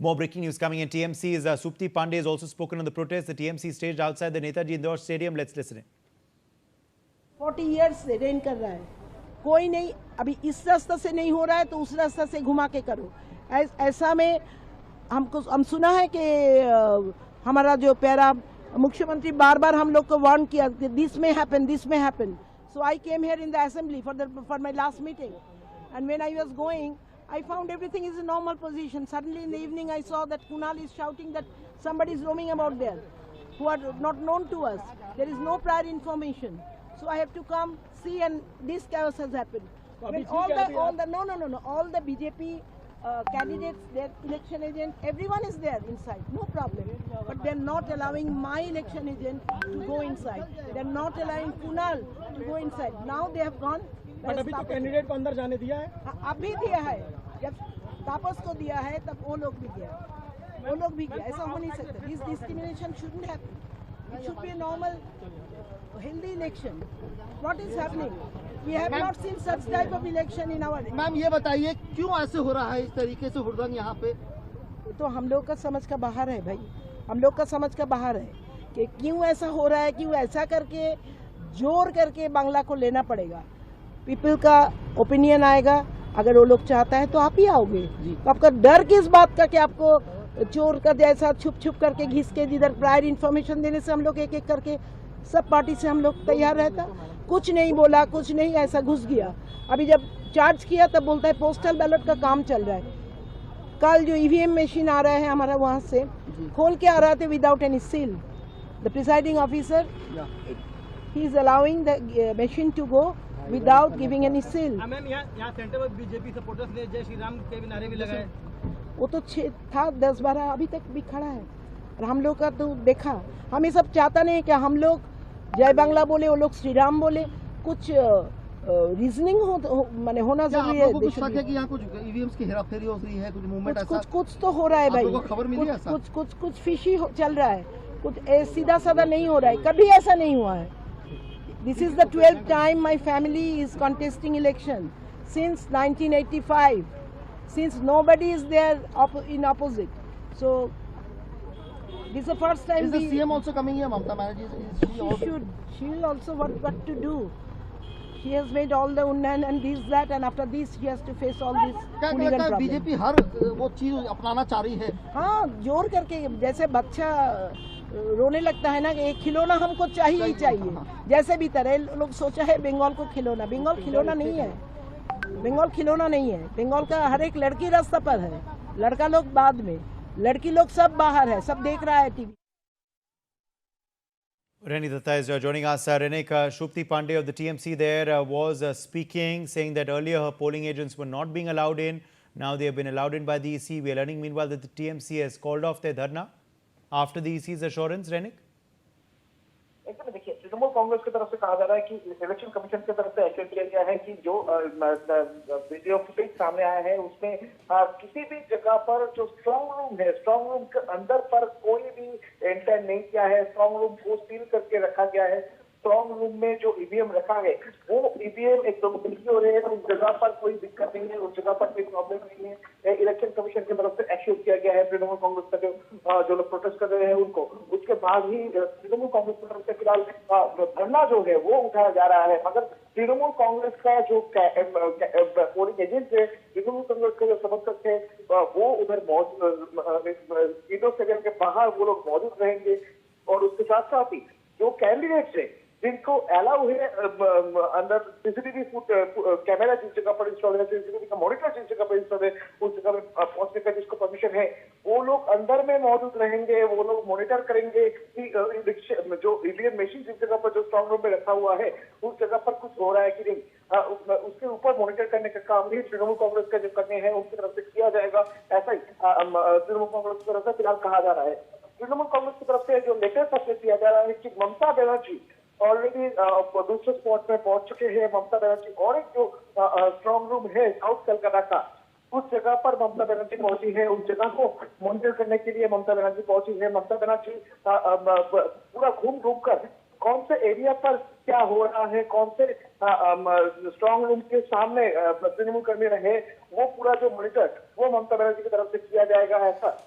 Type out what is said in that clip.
More breaking news coming in. TMC's Supti Pandey has also spoken on the protest. The TMC staged outside the Netaji Indore Stadium. Let's listen in. 40 years से rain कर रहा है, कोई नहीं. अभी इस रास्ते से नहीं हो रहा है तो उस रास्ते से घुमा के करो. ऐसा में हम सुना है कि हमारा जो प्यारा मुख्यमंत्री बार बार हम लोग को वार्न किया कि दिस में happen. So I came here in the assembly for my last meeting, and when I was going, I found everything is in normal position. Suddenly in the evening I saw that Kunal is shouting that somebody is roaming about there who are not known to us. There is no prior information. So I have to come see, and this chaos has happened. When all the BJP candidates, their election agent, everyone is there inside, no problem. But they're not allowing my election agent to go inside. They're not allowing Kunal to go inside. Now they have gone. But अभी तो candidate को अंदर जाने दिया है. अभी दिया है, जब तापस को दिया है तब वो लोग भी गया. ऐसा हो नहीं सकता. This discrimination shouldn't happen. It should be a normal, healthy election. What is happening? We have not seen such type of election in our. Ma'am ये बताइए क्यों ऐसे हो रहा है इस तरीके से हुड़दंग यहाँ पे? तो हम लोग का समझ का बाहर है भाई, हम लोग का समझ का बाहर है कि क्यों ऐसा हो रहा है. क्यों ऐसा करके जोर करके बांग्ला को लेना पड़ेगा. पीपल का ओपिनियन आएगा. अगर वो लोग चाहता है तो आप ही आओगे. तो आपका डर किस बात का कि आपको चोर का जैसा छुप करके घिस के जिधर प्रायर इन्फॉर्मेशन देने से हम लोग एक करके सब पार्टी से हम लोग तैयार रहता. कुछ नहीं बोला, कुछ नहीं, ऐसा घुस गया. अभी जब चार्ज किया तब बोलता है पोस्टल बैलेट का काम चल रहा है. कल जो ईवीएम मशीन आ रहा है हमारा वहाँ से खोल के आ रहा था without any seal. The presiding officer he is allowing the machine to go without giving any seal. Ma'am यहाँ सेंटर में बीजेपी सपोर्टर्स ने जय श्री राम के भी नारे भी लगाए. वो तो था 10-12 अभी तक भी खड़ा है. और हम लोग का तो देखा, हम ये सब चाहता नहीं कि हम लोग जय बांग्ला बोले, वो लोग श्री राम बोले. कुछ रीजनिंग माने होना जरूरी है. कुछ शक है कि यहाँ कुछ ईवीएम्स की हेराफेरी हो रही है, कुछ मूवमेंट ऐसा कुछ तो हो रहा है भाई. खबर मिली है ऐसा? कुछ फिशी चल रहा है. कुछ सीधा साधा नहीं हो रहा है. कभी ऐसा नहीं हुआ है. This is the 12th time my family is contesting election since 1985, since nobody is there in opposite. So this is the first time. Is the CM also coming here, Mamata Banerjee? She will also what to do. She has made all the unnan and this that, and after this she has to face all this. क्या लगता है BJP हर वो चीज अपनाना चाह रही है? हाँ, जोर करके. जैसे बच्चा रोने लगता है ना कि एक खिलौना हमको चाहिए ही चाहिए. जैसे भी तरह लोग सोचा है बंगाल को खिलौना. बंगाल खिलौना नहीं है. बंगाल खिलौना नहीं है. बंगाल का हर एक लड़की रास्ता पर है, लड़का लोग बाद में, लड़की लोग सब बाहर है, सब देख रहा है TV. Reni Datta is joining us. Reni, Supti Pandey of the TMC there was speaking, saying that earlier her polling agents were not being allowed in. Now they have been allowed in by the EC. We are learning meanwhile that the TMC has called off their dharna after the EC's assurance. Renik? एकदम देखिए, तृणमूल कांग्रेस की तरफ से कहा जा रहा है कि इलेक्शन कमीशन की तरफ से एक्शन किया गया है कि जो वीडियो फुटेज सामने आया है उसमें किसी भी जगह पर जो स्ट्रांग रूम है, स्ट्रांग रूम के अंदर पर कोई भी एंटर नहीं किया है. स्ट्रांग रूम को सील करके रखा गया है. स्ट्रांग रूम में जो ईवीएम रखा है वो ईवीएम एकदम बिल्कुल हो रहे हैं. उस जगह पर कोई दिक्कत नहीं है, उस जगह पर कोई प्रॉब्लम नहीं है. इलेक्शन कमीशन की तरफ से एक्शन किया गया है तृणमूल कांग्रेस का जो लोग प्रोटेस्ट कर रहे हैं उनको. उसके बाद ही तृणमूल कांग्रेस की तरफ से फिलहाल धरना जो है वो उठाया जा रहा है. मगर तृणमूल कांग्रेस का जो पोलिंग एजेंट है, तृणमूल कांग्रेस के जो समर्थक थे वो उधर इंडोर स्टेडियम के बाहर वो लोग मौजूद रहेंगे. और उसके साथ साथ ही जो कैंडिडेट्स है जिनको अलाउ है अंदर सीसीटीवी कैमरा जिस जगह पर इंस्टॉल है, सीसीटीवी का मॉनिटर जिस जगह पर इंस्टॉल है, उस जगह में पहुंचने का जिसको परमिशन है वो लोग अंदर में मौजूद रहेंगे. वो लोग मॉनिटर करेंगे कि जो ईवीएम मशीन जिस जगह पर जो स्ट्रांग रूम में रखा हुआ है उस जगह पर कुछ हो रहा है कि नहीं. उसके ऊपर मॉनिटर करने का काम भी तृणमूल कांग्रेस का जो करने हैं उनकी तरफ से किया जाएगा. ऐसा ही तृणमूल कांग्रेस की तरफ से फिलहाल कहा जा रहा है. तृणमूल कांग्रेस की तरफ से जो लेटेस्ट अपडेट दिया जा रहा है कि ममता बनर्जी ऑलरेडी दूसरे स्पॉट में पहुंच चुके हैं. ममता बनर्जी और एक जो स्ट्रांग रूम है साउथ कलकत्ता का, उस जगह पर ममता बनर्जी पहुंची है. उस जगह को मॉनिटर करने के लिए ममता बनर्जी पहुंची है. ममता बनर्जी पूरा घूम कर कौन से एरिया पर क्या हो रहा है, कौन से स्ट्रांग रूम के सामने तृणमूल कर्मी रहे, वो पूरा जो मॉनिटर वो ममता बनर्जी की तरफ से किया जाएगा. ऐसा